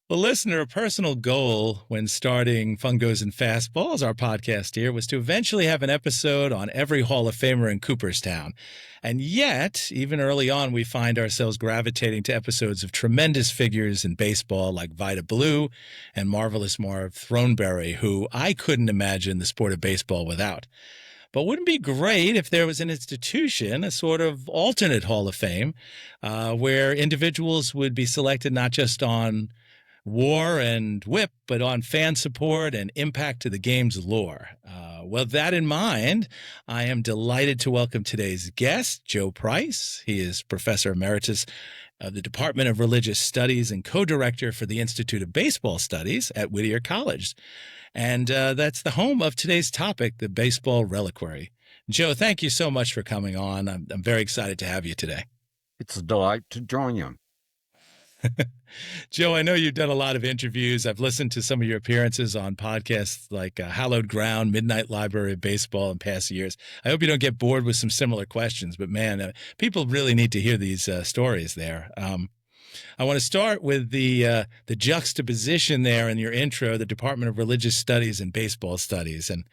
Well, listener, a personal goal when starting Fungos and Fastballs, our podcast here, was to eventually have an episode on every Hall of Famer in Cooperstown. And yet, even early on, we find ourselves gravitating to episodes of tremendous figures in baseball like Vida Blue and Marvelous Marv Throneberry, who I couldn't imagine the sport of baseball without. But wouldn't it be great if there was an institution, a sort of alternate Hall of Fame, where individuals would be selected not just on war and whip, but on fan support and impact to the game's lore. With that in mind, I am delighted to welcome today's guest, Joe Price. He is Professor Emeritus of the Department of Religious Studies and co-director for the Institute of Baseball Studies at Whittier College. And that's the home of today's topic, the Baseball Reliquary. Joe, thank you so much for coming on. I'm very excited to have you today. It's a delight to join you. Joe, I know you've done a lot of interviews. I've listened to some of your appearances on podcasts like Hallowed Ground, Midnight Library of Baseball in past years. I hope you don't get bored with some similar questions, but man, people really need to hear these stories there. I want to start with the juxtaposition there in your intro, the Department of Religious Studies and Baseball Studies. And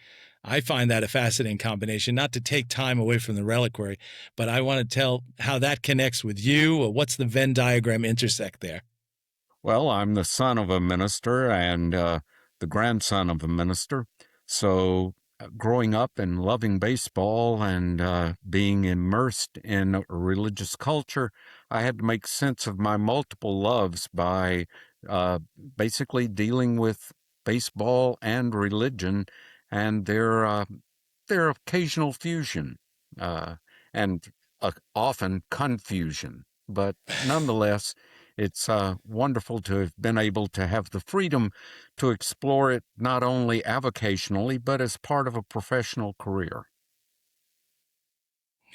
I find that a fascinating combination, not to take time away from the reliquary, but I want to tell how that connects with you, or what's the Venn diagram intersect there? Well, I'm the son of a minister and the grandson of a minister. So growing up and loving baseball and being immersed in a religious culture, I had to make sense of my multiple loves by basically dealing with baseball and religion and their occasional fusion and often confusion. But nonetheless, it's wonderful to have been able to have the freedom to explore it not only avocationally, but as part of a professional career.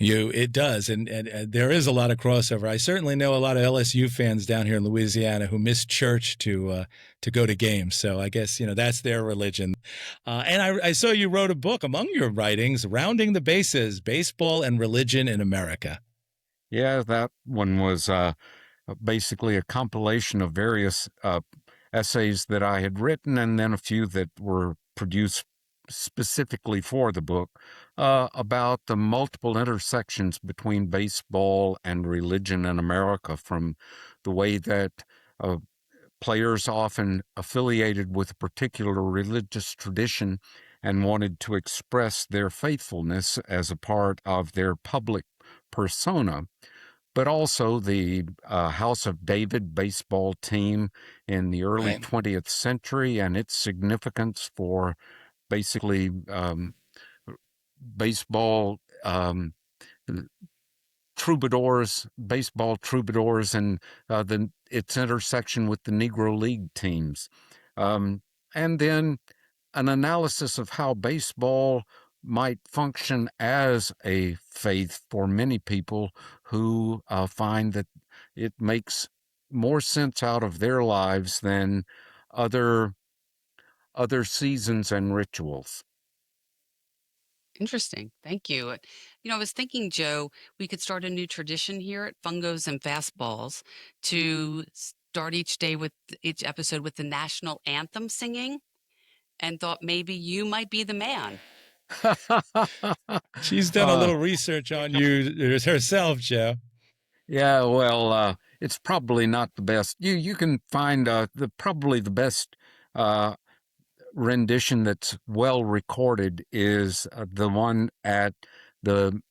It does, and there is a lot of crossover. I certainly know a lot of LSU fans down here in Louisiana who miss church to go to games. So I guess that's their religion. And I saw you wrote a book among your writings, "Rounding the Bases: Baseball and Religion in America." Yeah, that one was basically a compilation of various essays that I had written, and then a few that were produced specifically for the book about the multiple intersections between baseball and religion in America, from the way that players often affiliated with a particular religious tradition and wanted to express their faithfulness as a part of their public persona, but also the House of David baseball team in the early 20th century and its significance for basically baseball baseball troubadours, and its intersection with the Negro League teams. And then an analysis of how baseball might function as a faith for many people who find that it makes more sense out of their lives than other seasons and rituals. Interesting. Thank you. I was thinking, Joe, we could start a new tradition here at Fungos and Fastballs to start each episode with the national anthem singing, and thought maybe you might be the man. She's done a little research on you herself, Joe. Yeah, well, it's probably not the best. You can find probably the best rendition that's well recorded is the one at the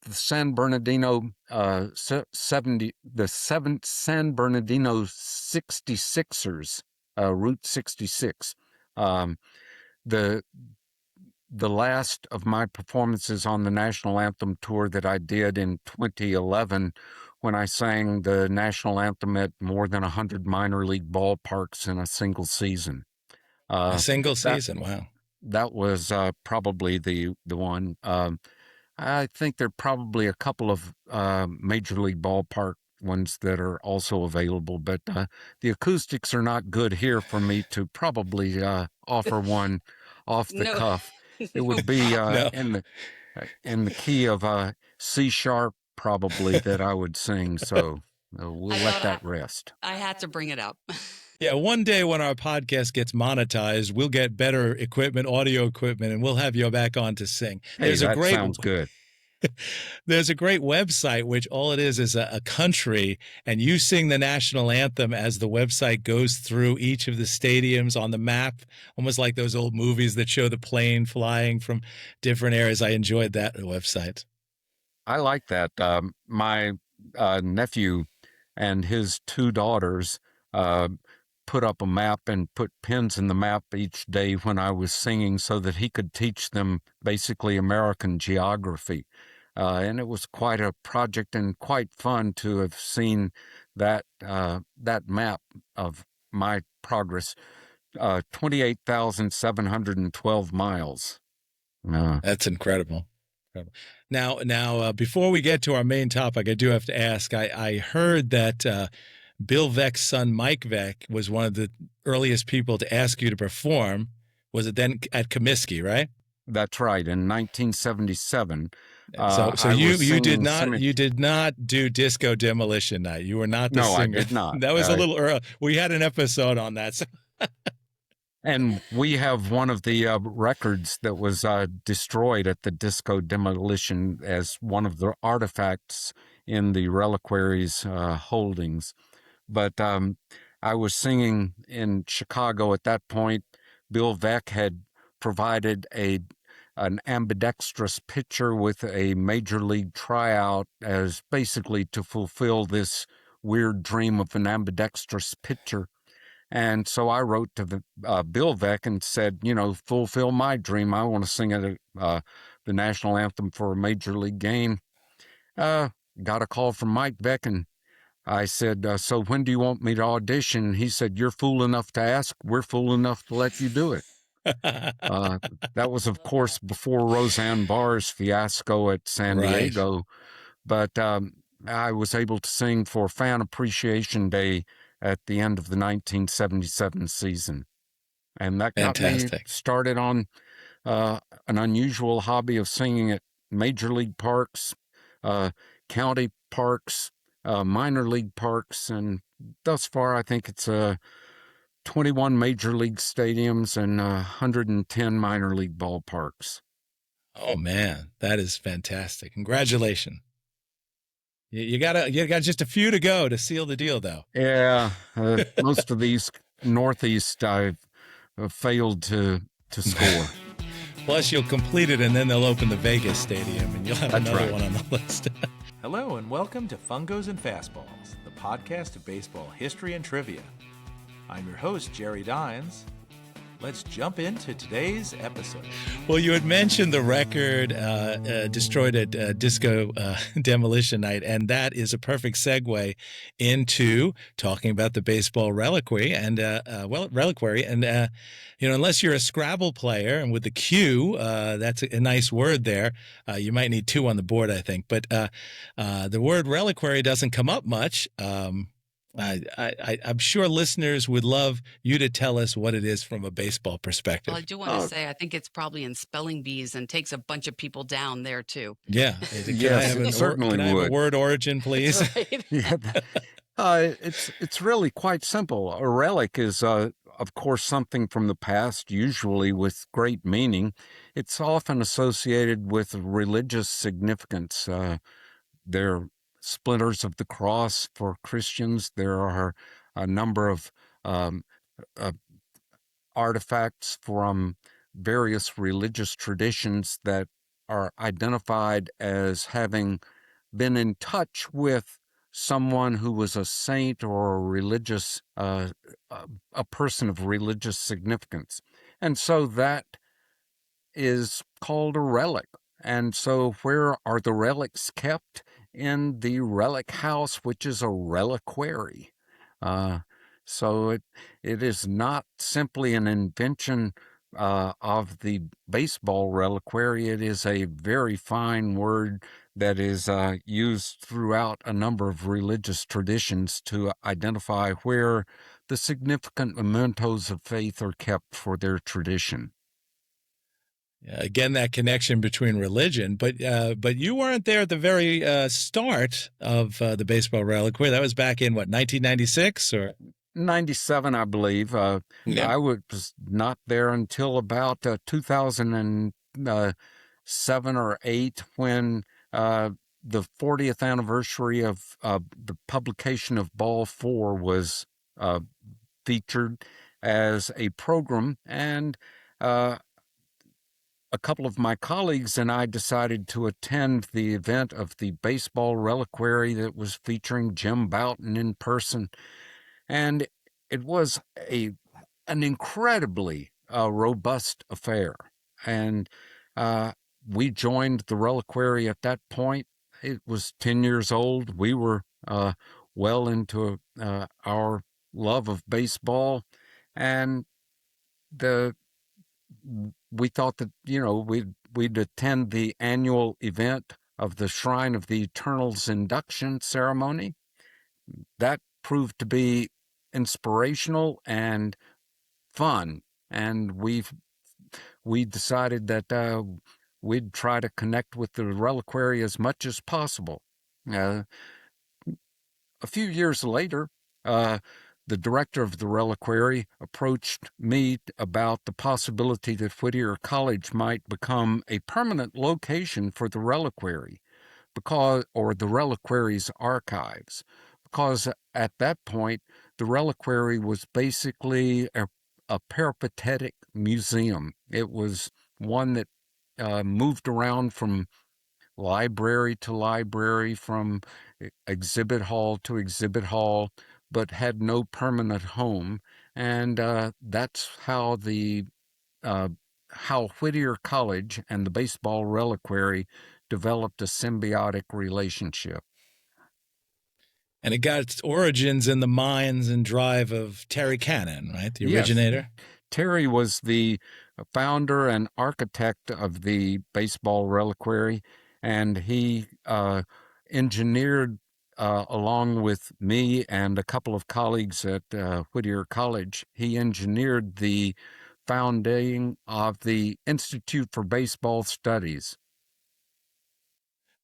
San Bernardino the seventh San Bernardino 66ers, Route 66. The last of my performances on the national anthem tour that I did in 2011, when I sang the national anthem at more than 100 minor league ballparks in a single season. A single season, wow. That was probably the one. I think there are probably a couple of major league ballpark ones that are also available, but the acoustics are not good here for me to probably offer one off the cuff. It would be in the key of C sharp probably that I would sing. So We'll I let thought that rest. I had to bring it up. Yeah, one day when our podcast gets monetized, we'll get better equipment, audio equipment, and we'll have you back on to sing. Hey, that sounds good. There's a great website which all it is a country, and you sing the national anthem as the website goes through each of the stadiums on the map, almost like those old movies that show the plane flying from different areas. I enjoyed that website. I like that. My nephew and his two daughters put up a map and put pins in the map each day when I was singing so that he could teach them basically American geography. And it was quite a project and quite fun to have seen that map of my progress. 28,712 miles. That's incredible. Now, before we get to our main topic, I do have to ask. I heard that Bill Veck's son, Mike Veck, was one of the earliest people to ask you to perform. Was it then at Comiskey, right? That's right. In 1977. So you did singing not do Disco Demolition Night. You were not the No, singer. I did not. That was a little early. We had an episode on that. So. And we have one of the records that was destroyed at the Disco Demolition as one of the artifacts in the Reliquary's holdings. But I was singing in Chicago at that point. Bill Veck had provided an ambidextrous pitcher with a major league tryout as basically to fulfill this weird dream of an ambidextrous pitcher. And so I wrote to Bill Veck and said, fulfill my dream. I want to sing the national anthem for a major league game. Got a call from Mike Veck, and I said, so when do you want me to audition? He said, you're fool enough to ask. We're fool enough to let you do it. That was, of course, before Roseanne Barr's fiasco at San Diego. But I was able to sing for Fan Appreciation Day at the end of the 1977 season. And that got me started on an unusual hobby of singing at major league parks, county parks, minor league parks, and thus far I think it's 21 major league stadiums and 110 minor league ballparks. Oh man, that is fantastic! Congratulations. You got just a few to go to seal the deal, though. Yeah, most of these Northeast I've failed to score. Plus, you'll complete it, and then they'll open the Vegas Stadium, and you'll have another one on the list. Hello, and welcome to Fungos and Fastballs, the podcast of baseball history and trivia. I'm your host, Jerry Dines. Let's jump into today's episode. Well, you had mentioned the record destroyed at Disco Demolition Night, and that is a perfect segue into talking about the Baseball Reliquary. And unless you're a Scrabble player, and with the Q, that's a nice word there. You might need two on the board, I think. But the word reliquary doesn't come up much. I'm sure listeners would love you to tell us what it is from a baseball perspective. Well, I do want to say I think it's probably in spelling bees and takes a bunch of people down there too. Yeah. Yes, it certainly would. Can I have a word origin, please? Right. It's really quite simple. A relic is, of course, something from the past, usually with great meaning. It's often associated with religious significance. They're splinters of the cross for Christians. There are a number of artifacts from various religious traditions that are identified as having been in touch with someone who was a saint or a religious, a person of religious significance. And so that is called a relic. And so where are the relics kept? In the relic house, which is a reliquary. So it is not simply an invention of the baseball reliquary. It is a very fine word that is used throughout a number of religious traditions to identify where the significant mementos of faith are kept for their tradition. Again, that connection between religion, but you weren't there at the very start of the Baseball Reliquary. That was back in what, 1996 or 97, I believe. yeah. I was not there until about 2007 or 8 when the 40th anniversary of the publication of Ball 4 was featured as a program, and a couple of my colleagues and I decided to attend the event of the Baseball Reliquary that was featuring Jim Bouton in person. And it was an incredibly robust affair. And we joined the Reliquary at that point. It was 10 years old. We were well into our love of baseball. And we thought that, we'd attend the annual event of the Shrine of the Eternals induction ceremony. That proved to be inspirational and fun, and we decided that we'd try to connect with the Reliquary as much as possible. A few years later, the director of the Reliquary approached me about the possibility that Whittier College might become a permanent location for the Reliquary, or the Reliquary's archives, because at that point the Reliquary was basically a peripatetic museum. It was one that moved around from library to library, from exhibit hall to exhibit hall, but had no permanent home. And that's how how Whittier College and the Baseball Reliquary developed a symbiotic relationship. And it got its origins in the minds and drive of Terry Cannon, right? The originator. Yes. Terry was the founder and architect of the Baseball Reliquary, and he engineered, along with me and a couple of colleagues at Whittier College, he engineered the founding of the Institute for Baseball Studies.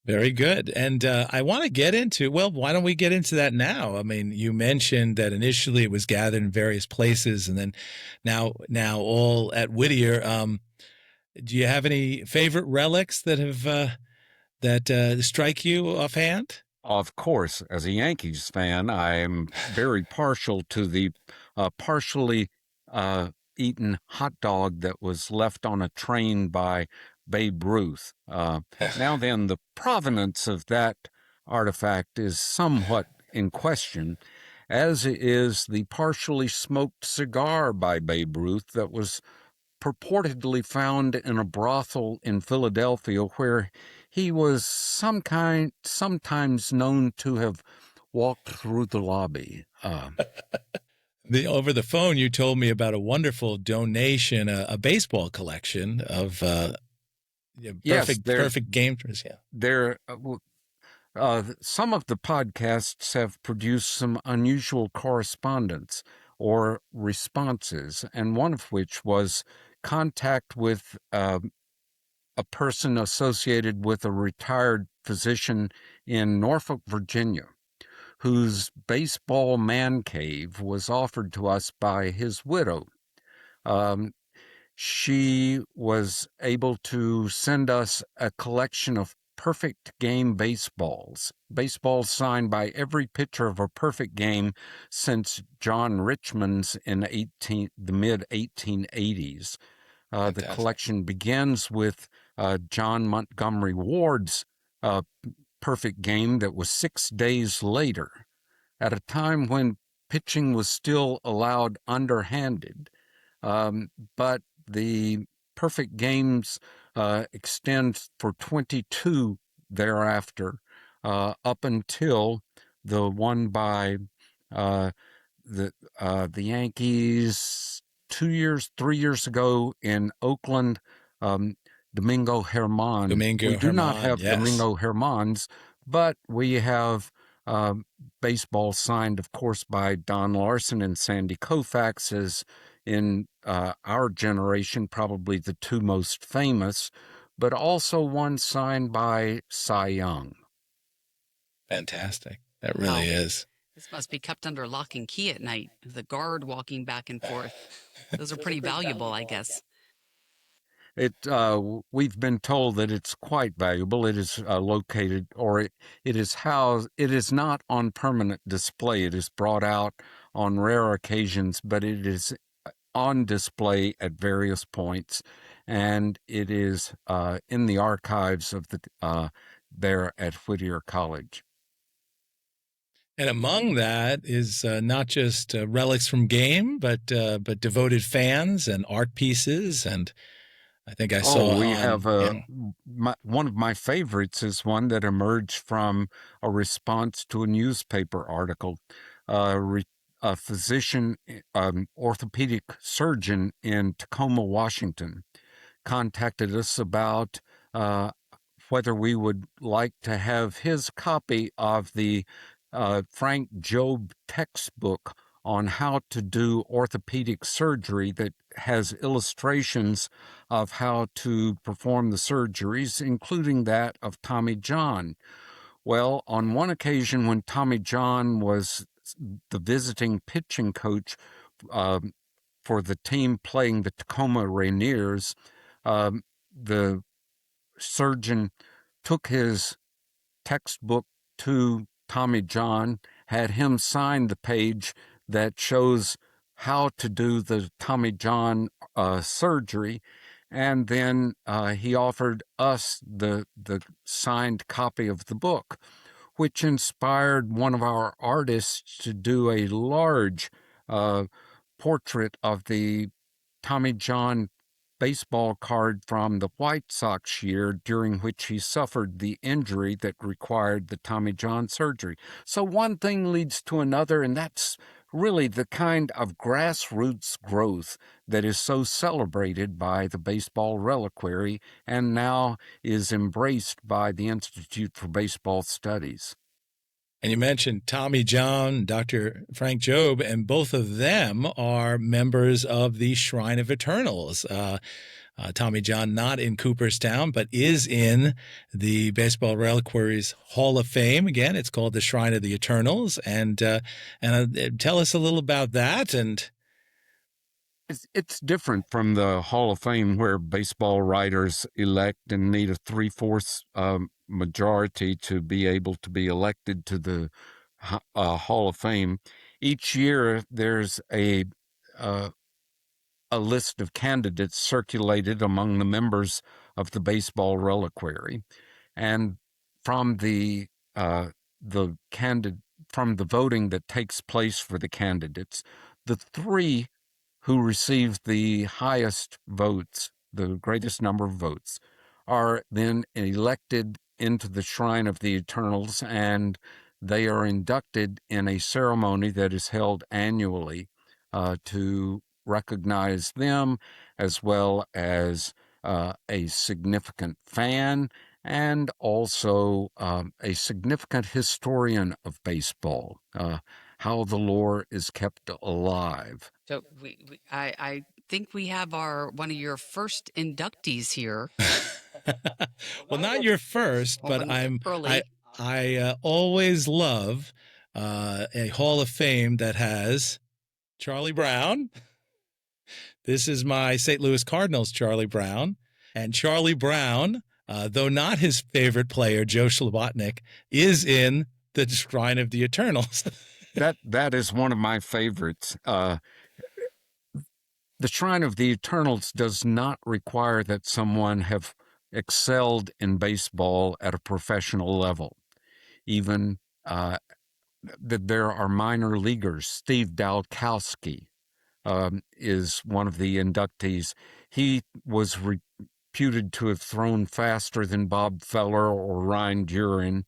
Very good. And I want to get into, well, why don't we get into that now? I mean, you mentioned that initially it was gathered in various places and then now all at Whittier. Do you have any favorite relics that have that strike you offhand? Of course, as a Yankees fan, I am very partial to the partially eaten hot dog that was left on a train by Babe Ruth. Now then, the provenance of that artifact is somewhat in question, as is the partially smoked cigar by Babe Ruth that was purportedly found in a brothel in Philadelphia, where he was sometimes known to have walked through the lobby. Over the phone, you told me about a wonderful donation, a baseball collection of perfect game. Yeah. Some of the podcasts have produced some unusual correspondence or responses, and one of which was contact with a person associated with a retired physician in Norfolk, Virginia, whose baseball man cave was offered to us by his widow. She was able to send us a collection of perfect game baseballs signed by every pitcher of a perfect game since John Richmond's in the mid 1880s. The collection begins with John Montgomery Ward's perfect game that was 6 days later, at a time when pitching was still allowed underhanded. But the perfect games extend for 22 thereafter, up until the one by the Yankees 3 years ago in Oakland, Domingo Germán. We do not have Domingo Germán's, but we have baseball signed, of course, by Don Larson and Sandy Koufax, as in our generation, probably the two most famous, but also one signed by Cy Young. Fantastic. That really is. This must be kept under lock and key at night. The guard walking back and forth. Those are pretty valuable, I guess. We've been told that it's quite valuable. It is located, or it is housed. It is not on permanent display. It is brought out on rare occasions, but it is on display at various points, and it is in the archives of there at Whittier College. And among that is not just relics from game, but devoted fans and art pieces. And I think I saw. We have one of my favorites is one that emerged from a response to a newspaper article. A physician, orthopedic surgeon in Tacoma, Washington, contacted us about whether we would like to have his copy of the Frank Jobe textbook on how to do orthopedic surgery that has illustrations of how to perform the surgeries, including that of Tommy John. Well, on one occasion when Tommy John was the visiting pitching coach for the team playing the Tacoma Rainiers, the surgeon took his textbook to Tommy John, had him sign the page that shows how to do the Tommy John surgery, and then he offered us the signed copy of the book, which inspired one of our artists to do a large portrait of the Tommy John baseball card from the White Sox year during which he suffered the injury that required the Tommy John surgery. So one thing leads to another, and that's really the kind of grassroots growth that is so celebrated by the Baseball Reliquary and now is embraced by the Institute for Baseball Studies. And you mentioned Tommy John, Dr. Frank Jobe, and both of them are members of the Shrine of Eternals. Tommy John not in Cooperstown, but is in the Baseball Reliquary's Hall of Fame. Again, it's called the Shrine of the Eternals. And tell us a little about that. And it's different from the Hall of Fame, where baseball writers elect and need a 3/4 majority to be able to be elected to the Hall of Fame. Each year, there's a list of candidates circulated among the members of the Baseball Reliquary, and from the voting that takes place for the candidates, the three who receive the highest votes, the greatest number of votes, are then elected into the Shrine of the Eternals, and they are inducted in a ceremony that is held annually to recognize them, as well as a significant fan and also a significant historian of baseball, how the lore is kept alive. So I think we have one of your first inductees here. Well, not your first, but I always love a Hall of Fame that has Charlie Brown. This is my St. Louis Cardinals Charlie Brown. And Charlie Brown, though not his favorite player, Joe Schlabotnik, is in the Shrine of the Eternals. That is one of my favorites. The Shrine of the Eternals does not require that someone have excelled in baseball at a professional level. Even that there are minor leaguers. Steve Dalkowski is one of the inductees. He was reputed to have thrown faster than Bob Feller or Ryan Duran,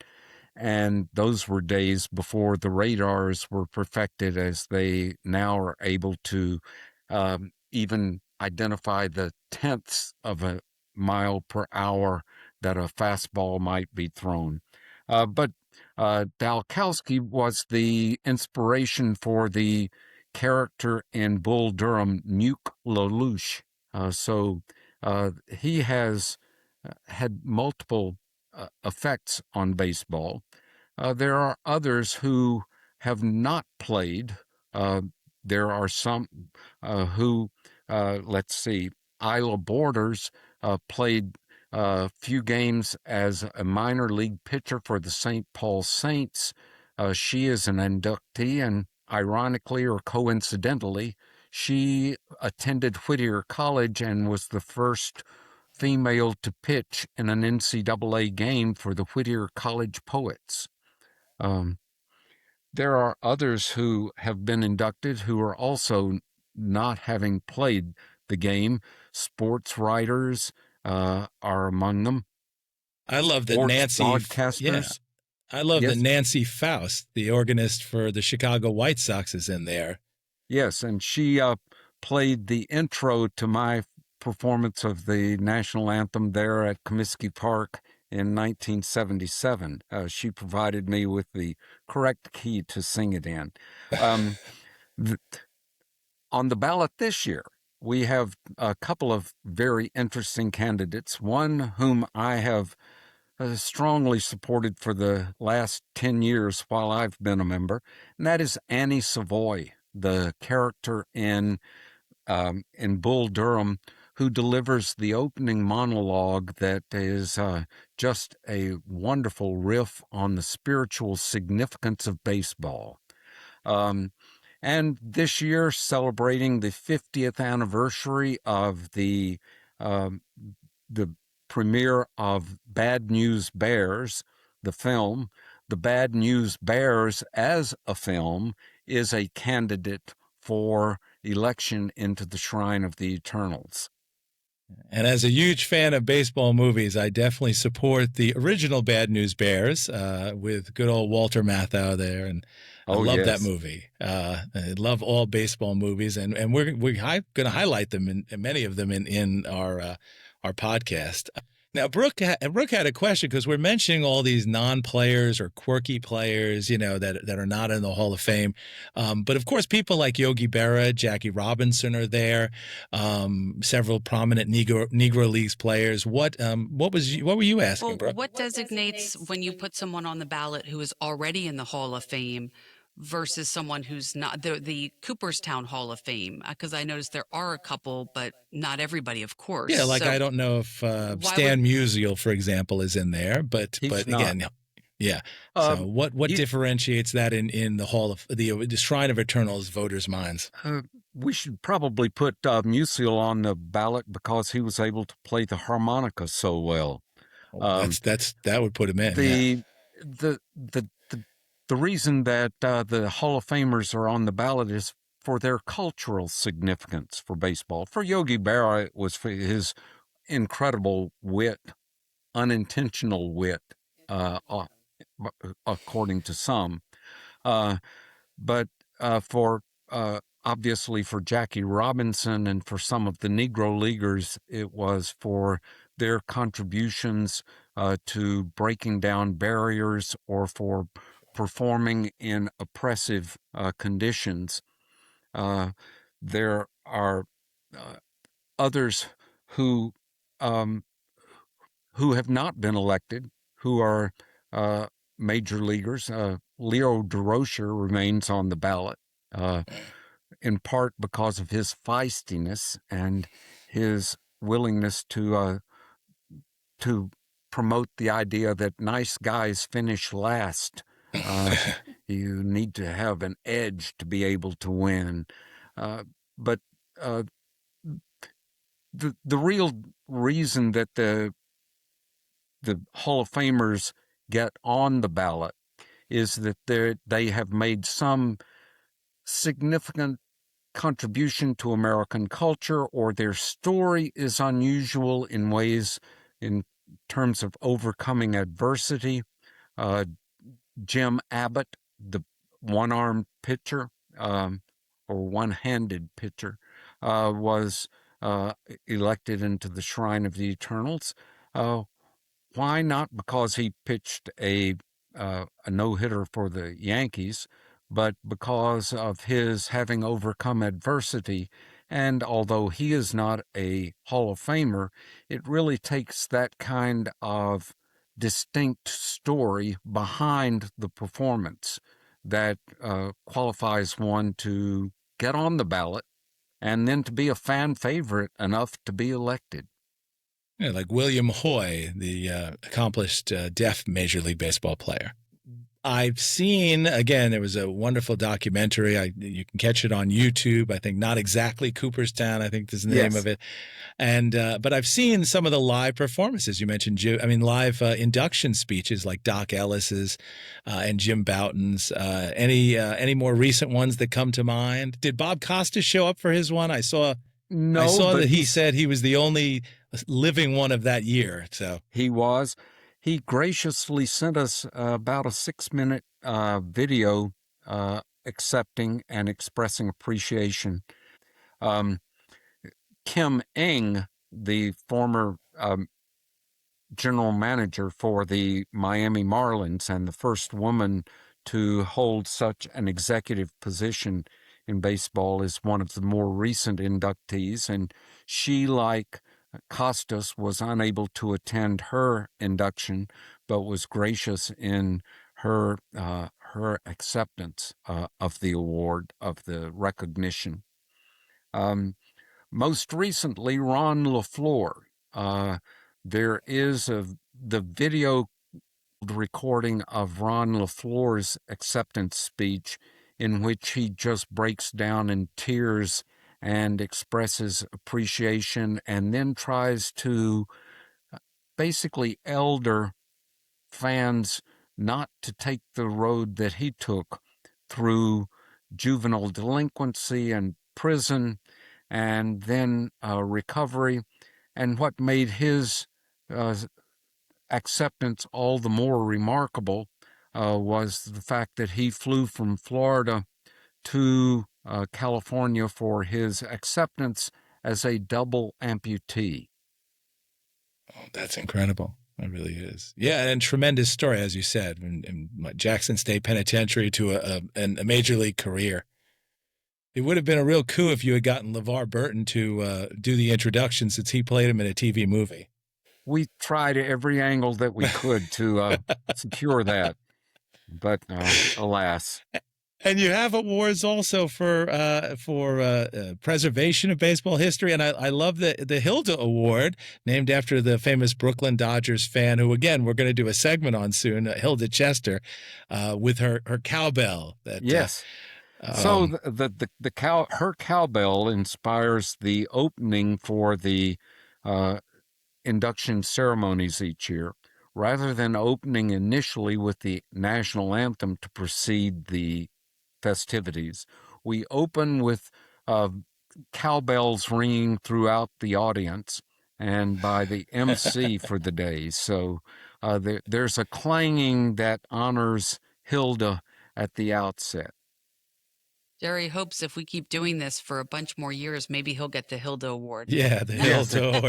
and those were days before the radars were perfected as they now are able to even identify the tenths of a mile per hour that a fastball might be thrown. But Dalkowski was the inspiration for the character in Bull Durham, Nuke Lelouch. He has had multiple effects on baseball. There are others who have not played. There are some who, let's see, Isla Borders played a few games as a minor league pitcher for the St. Paul Saints. She is an inductee, and ironically or coincidentally, she attended Whittier College and was the first female to pitch in an NCAA game for the Whittier College Poets. There are others who have been inducted who are also not having played the game. Sports writers are among them. I love that Sports Nancy, broadcasters. I love that Yes. Nancy Faust, the organist for the Chicago White Sox, is in there. Yes, and she played the intro to my performance of the national anthem there at Comiskey Park in 1977. She provided me with the correct key to sing it in. On the ballot this year, we have a couple of very interesting candidates, one whom I have strongly supported for the last 10 years while I've been a member, and that is Annie Savoy, the character in Bull Durham, who delivers the opening monologue that is just a wonderful riff on the spiritual significance of baseball. And this year, celebrating the 50th anniversary of the premiere of Bad News Bears, the film, the Bad News Bears as a film is a candidate for election into the Shrine of the Eternals. And as a huge fan of baseball movies, I definitely support the original Bad News Bears with good old Walter Matthau there. And I love that movie. I love all baseball movies, and we're going to highlight them, in many of them in our podcast. Now, Brooke had a question, because we're mentioning all these non-players or quirky players, that are not in the Hall of Fame. But of course, people like Yogi Berra, Jackie Robinson are there. Several prominent Negro Leagues players. What were you asking, Brooke? What designates when you put someone on the ballot who is already in the Hall of Fame versus someone who's not, the Cooperstown Hall of Fame? Because I noticed there are a couple, but not everybody, of course. Yeah, like, I don't know if Stan Musial, for example, is in there, but again, yeah. So what differentiates that in the Hall of the Shrine of Eternals voters' minds? We should probably put Musial on the ballot because he was able to play the harmonica so well. That would put him in. The reason that the Hall of Famers are on the ballot is for their cultural significance for baseball. For Yogi Berra, it was for his incredible wit, unintentional wit, according to some. But for obviously for Jackie Robinson and for some of the Negro Leaguers, it was for their contributions to breaking down barriers or for performing in oppressive conditions. There are others who have not been elected, who are major leaguers. Leo Durocher remains on the ballot, in part because of his feistiness and his willingness to promote the idea that nice guys finish last. You need to have an edge to be able to win. But the real reason that the Hall of Famers get on the ballot is that they have made some significant contribution to American culture, or their story is unusual in ways in terms of overcoming adversity. Jim Abbott, the one-armed pitcher, or one-handed pitcher, was elected into the Shrine of the Eternals. Why not? Because he pitched a no-hitter for the Yankees, but because of his having overcome adversity. And although he is not a Hall of Famer, it really takes that kind of distinct story behind the performance that qualifies one to get on the ballot and then to be a fan favorite enough to be elected. Yeah, like William Hoy, the accomplished deaf Major League Baseball player. I've seen, again, there was a wonderful documentary. You can catch it on YouTube. I think Not Exactly Cooperstown, I think is the name of it. And but I've seen some of the live performances. You mentioned, live induction speeches like Doc Ellis's and Jim Bouton's. Any more recent ones that come to mind? Did Bob Costas show up for his one? I saw that he said he was the only living one of that year. So he was. He graciously sent us about a 6-minute video accepting and expressing appreciation. Kim Ng, the former general manager for the Miami Marlins and the first woman to hold such an executive position in baseball, is one of the more recent inductees, and she, like Costas, was unable to attend her induction, but was gracious in her acceptance of the award, of the recognition. Most recently, Ron LaFleur. There is the video recording of Ron LaFleur's acceptance speech, in which he just breaks down in tears and expresses appreciation, and then tries to basically elder fans not to take the road that he took through juvenile delinquency and prison, and then recovery. And what made his acceptance all the more remarkable was the fact that he flew from Florida to California for his acceptance as a double amputee. Oh, that's incredible. It really is. Yeah, and tremendous story, as you said, in Jackson State Penitentiary to a major league career. It would have been a real coup if you had gotten LeVar Burton to do the introduction, since he played him in a TV movie. We tried every angle that we could to secure that, but alas. And you have awards also for preservation of baseball history. And I love the Hilda Award, named after the famous Brooklyn Dodgers fan, who, again, we're going to do a segment on soon, Hilda Chester, with her cowbell. Yes. So her cowbell inspires the opening for the induction ceremonies each year. Rather than opening initially with the national anthem to precede the festivities, we open with cowbells ringing throughout the audience and by the MC for the day. So there's a clanging that honors Hilda at the outset. Jerry hopes if we keep doing this for a bunch more years, maybe he'll get the Hilda Award. Yeah, the Hilda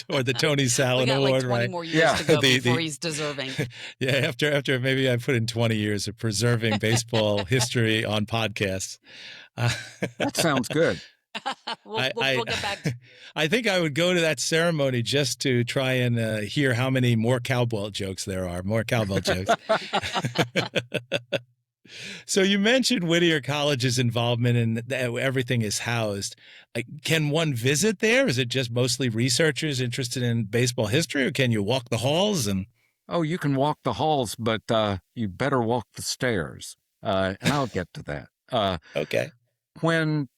or the Tony Salin Award, like 20 right? more years to go before he's deserving. Yeah, after maybe I put in 20 years of preserving baseball history on podcasts. That sounds good. We'll get back. I think I would go to that ceremony just to try and hear how many more cowbell jokes there are. More cowbell jokes. So you mentioned Whittier College's involvement in everything is housed. Can one visit there? Is it just mostly researchers interested in baseball history, or can you walk the halls? Oh, you can walk the halls, but you better walk the stairs. And I'll get to that. Okay. When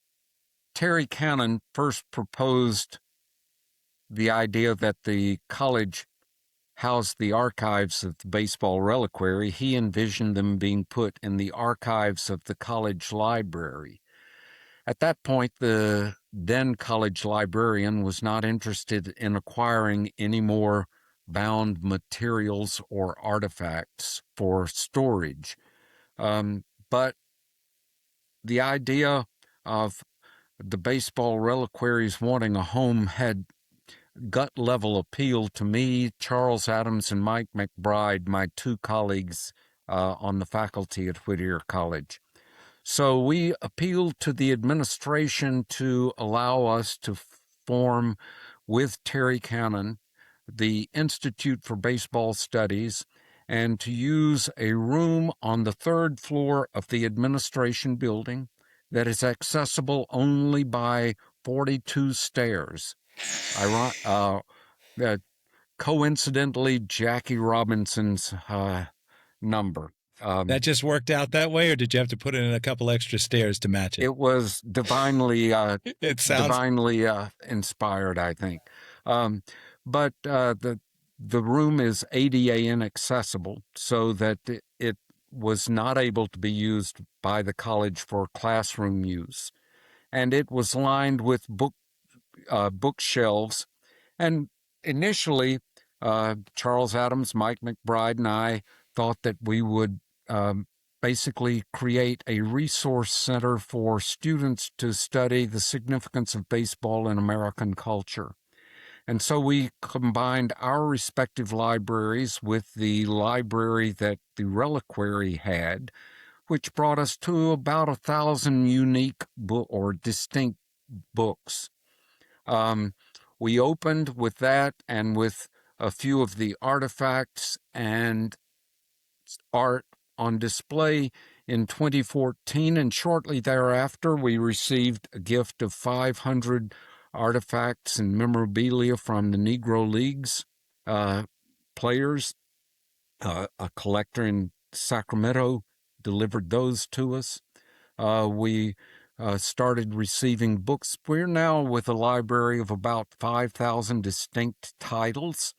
Terry Cannon first proposed the idea that the college housed the archives of the Baseball Reliquary, he envisioned them being put in the archives of the college library. At that point, the then college librarian was not interested in acquiring any more bound materials or artifacts for storage. But the idea of the Baseball Reliquaries wanting a home had gut-level appeal to me, Charles Adams, and Mike McBride, my two colleagues on the faculty at Whittier College. So we appealed to the administration to allow us to form, with Terry Cannon, the Institute for Baseball Studies, and to use a room on the third floor of the administration building that is accessible only by 42 stairs. Coincidentally, Jackie Robinson's number. That just worked out that way, or did you have to put in a couple extra stairs to match it? It was divinely It sounds divinely inspired, I think. But the room is ADA inaccessible, so that it was not able to be used by the college for classroom use, and it was lined with bookshelves. And initially, Charles Adams, Mike McBride, and I thought that we would basically create a resource center for students to study the significance of baseball in American culture. And so we combined our respective libraries with the library that the Reliquary had, which brought us to about 1,000 unique or distinct books. We opened with that and with a few of the artifacts and art on display in 2014, and shortly thereafter we received a gift of 500 artifacts and memorabilia from the Negro Leagues players. A collector in Sacramento delivered those to us. We started receiving books. We're now with a library of about 5,000 distinct titles,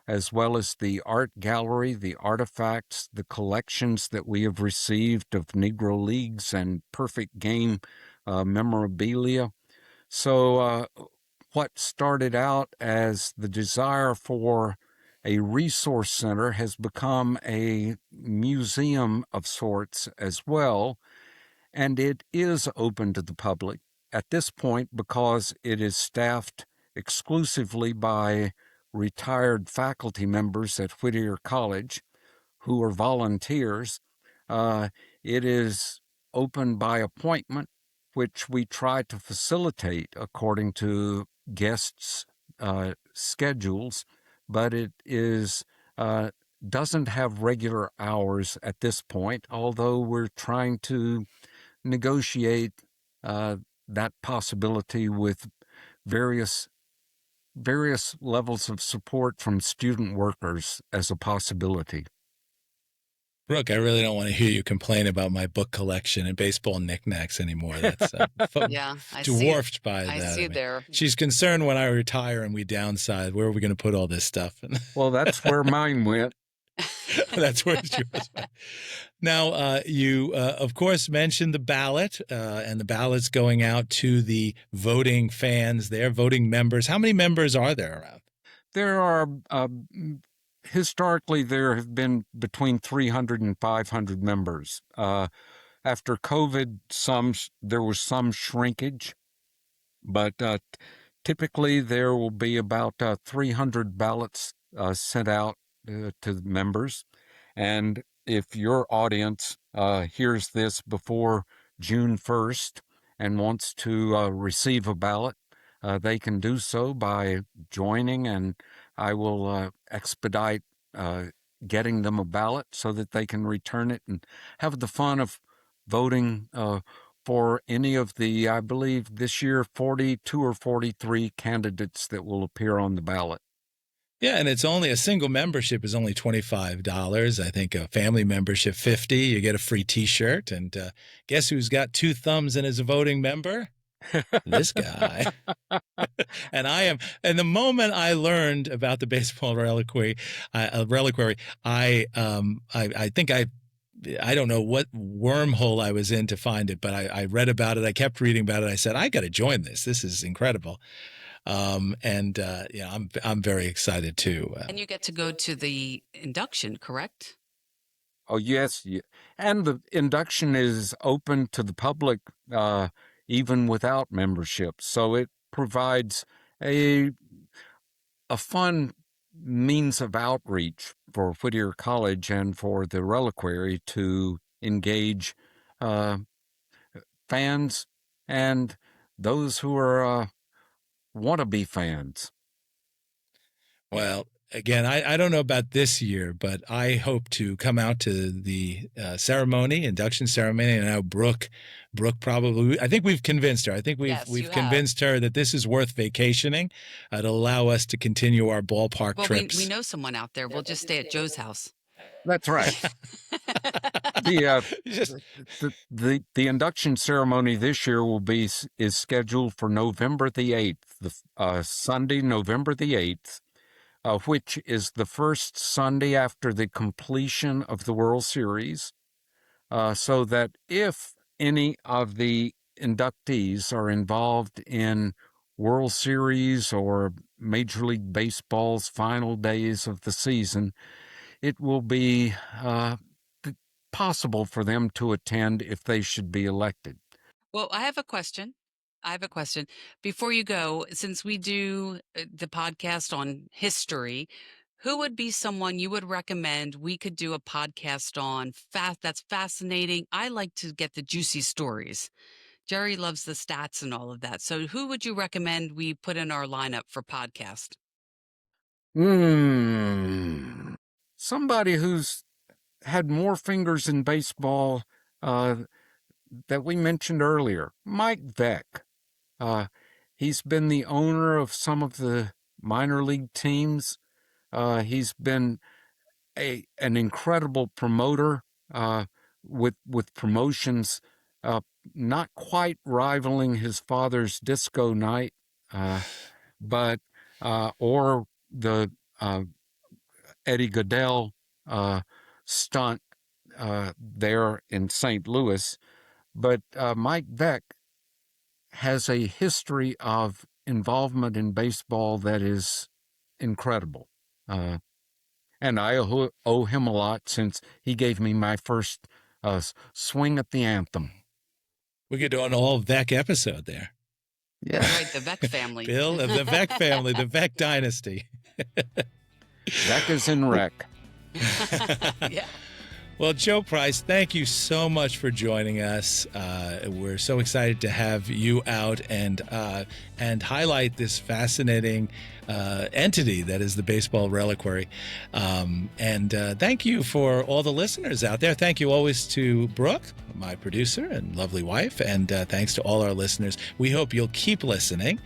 as well as the art gallery, the artifacts, the collections that we have received of Negro Leagues and perfect game memorabilia. So what started out as the desire for a resource center has become a museum of sorts as well, and it is open to the public at this point because it is staffed exclusively by retired faculty members at Whittier College who are volunteers. It is open by appointment, which we try to facilitate according to guests' schedules, but it is doesn't have regular hours at this point, although we're trying to negotiate that possibility with various levels of support from student workers as a possibility. Brooke, I really don't want to hear you complain about my book collection and baseball knickknacks anymore. That's yeah, dwarfed by that. I see there. She's concerned when I retire and we downsize, where are we going to put all this stuff? Well, that's where mine went. That's where it's yours. Now, you, of course, mentioned the ballot, and the ballot's going out to the voting fans there, voting members. How many members are there around? There are, historically, there have been between 300 and 500 members. After COVID, there was some shrinkage, but typically there will be about 300 ballots sent out to the members. And if your audience hears this before June 1st and wants to receive a ballot, they can do so by joining, and I will expedite getting them a ballot so that they can return it and have the fun of voting for any of the, I believe this year, 42 or 43 candidates that will appear on the ballot. Yeah, and it's only a single membership is only $25. I think a family membership $50. You get a free T-shirt, and guess who's got 2 thumbs and is a voting member? This guy. And I am. And the moment I learned about the Baseball Reliquary, I think I don't know what wormhole I was in to find it, but I read about it. I kept reading about it. I said, I got to join this. This is incredible. Yeah, I'm very excited too. And you get to go to the induction, correct? Oh, yes. And the induction is open to the public even without membership. So it provides a fun means of outreach for Whittier College and for the Reliquary to engage fans and those who are wannabe fans. Well, again, I don't know about this year, but I hope to come out to the induction ceremony. And now Brooke probably, I think we've convinced her. I think Yes, you we've have. convinced her that this is worth vacationing. It'll allow us to continue our ballpark Well, trips. we know someone out there. We'll just stay at Joe's house. That's right. The Just- the induction ceremony this year is scheduled for November the 8th, Sunday, November the 8th, which is the first Sunday after the completion of the World Series, so that if any of the inductees are involved in World Series or Major League Baseball's final days of the season, it will be possible for them to attend if they should be elected. Well, I have a question. Before you go, since we do the podcast on history, who would be someone you would recommend we could do a podcast on? That's fascinating. I like to get the juicy stories. Jerry loves the stats and all of that. So who would you recommend we put in our lineup for podcast? Somebody who's had more fingers in baseball that we mentioned earlier, Mike Veeck. He's been the owner of some of the minor league teams. He's been an incredible promoter with promotions not quite rivaling his father's disco night, but or the Eddie Goodell stunt there in St. Louis. But Mike Veeck has a history of involvement in baseball that is incredible. And I owe him a lot since he gave me my first swing at the anthem. We could do an all Veeck episode there. Yeah. Right, the Veeck family. Bill of the Veeck family, the Veeck dynasty. Veeck is in wreck. Yeah. Well, Joe Price, thank you so much for joining us. We're so excited to have you out and highlight this fascinating entity that is the Baseball Reliquary. And thank you for all the listeners out there. Thank you always to Brooke, my producer and lovely wife, and thanks to all our listeners. We hope you'll keep listening.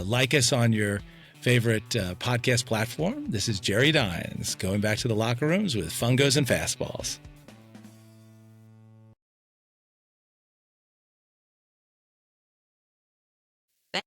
Like us on your favorite podcast platform. This is Jerry Dines, going back to the locker rooms with Fungos and Fastballs.